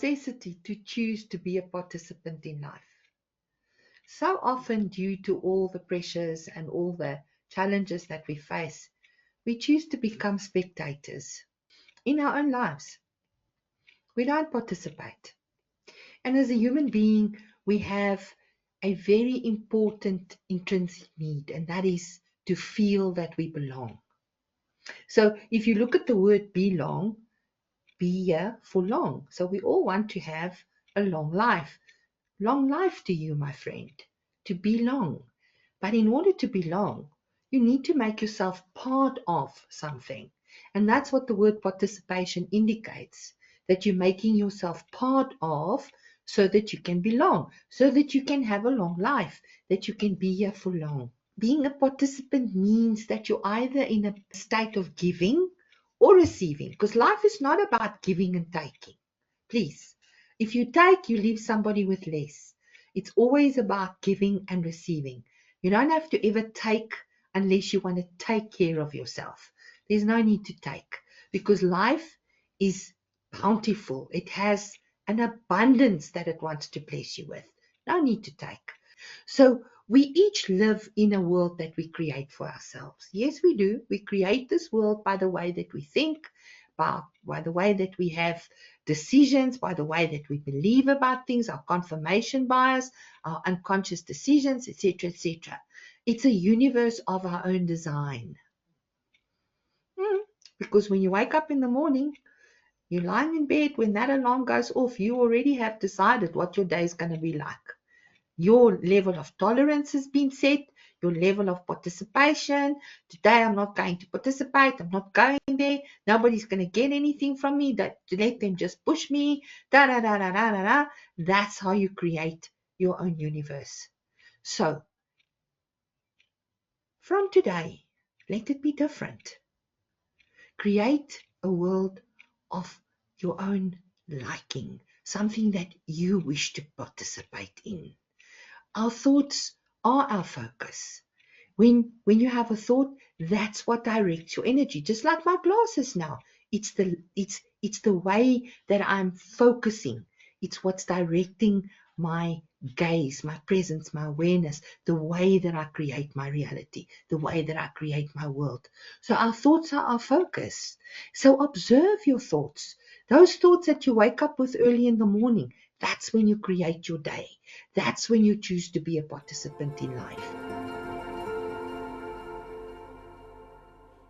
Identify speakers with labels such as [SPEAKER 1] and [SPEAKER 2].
[SPEAKER 1] necessity to choose to be a participant in life. So often, due to all the pressures and all the challenges that we face, we choose to become spectators in our own lives. We don't participate. And as a human being, we have a very important intrinsic need, and that is to feel that we belong. So if you look at the word belong, be here for long. So we all want to have a long life. Long life to you, my friend, to belong. But in order to belong, you need to make yourself part of something. And that's what the word participation indicates, that you're making yourself part of so that you can belong, so that you can have a long life, that you can be here for long. Being a participant means that you're either in a state of giving or receiving, because life is not about giving and taking. Please, if you take, you leave somebody with less. It's always about giving and receiving. You don't have to ever take unless you want to take care of yourself. There's no need to take, because life is bountiful. It has an abundance that it wants to bless you with. No need to take. So we each live in a world that we create for ourselves. Yes, we do. We create this world by the way that we think, by the way that we have decisions, by the way that we believe about things, our confirmation bias, our unconscious decisions, etc., etc. It's a universe of our own design. Because when you wake up in the morning, you're lying in bed, when that alarm goes off, you already have decided what your day is going to be like. Your level of tolerance has been set, your level of participation. Today I'm not going to participate, I'm not going there, nobody's going to get anything from me, let them just push me, da da da da da da da. That's how you create your own universe. So, from today, let it be different. Create a world of your own liking, something that you wish to participate in. Our thoughts are our focus. When you have a thought, that's what directs your energy. Just like my glasses now. It's the way that I'm focusing. It's what's directing my gaze, my presence, my awareness, the way that I create my reality, the way that I create my world. So our thoughts are our focus. So observe your thoughts. Those thoughts that you wake up with early in the morning, that's when you create your day. That's when you choose to be a participant in life.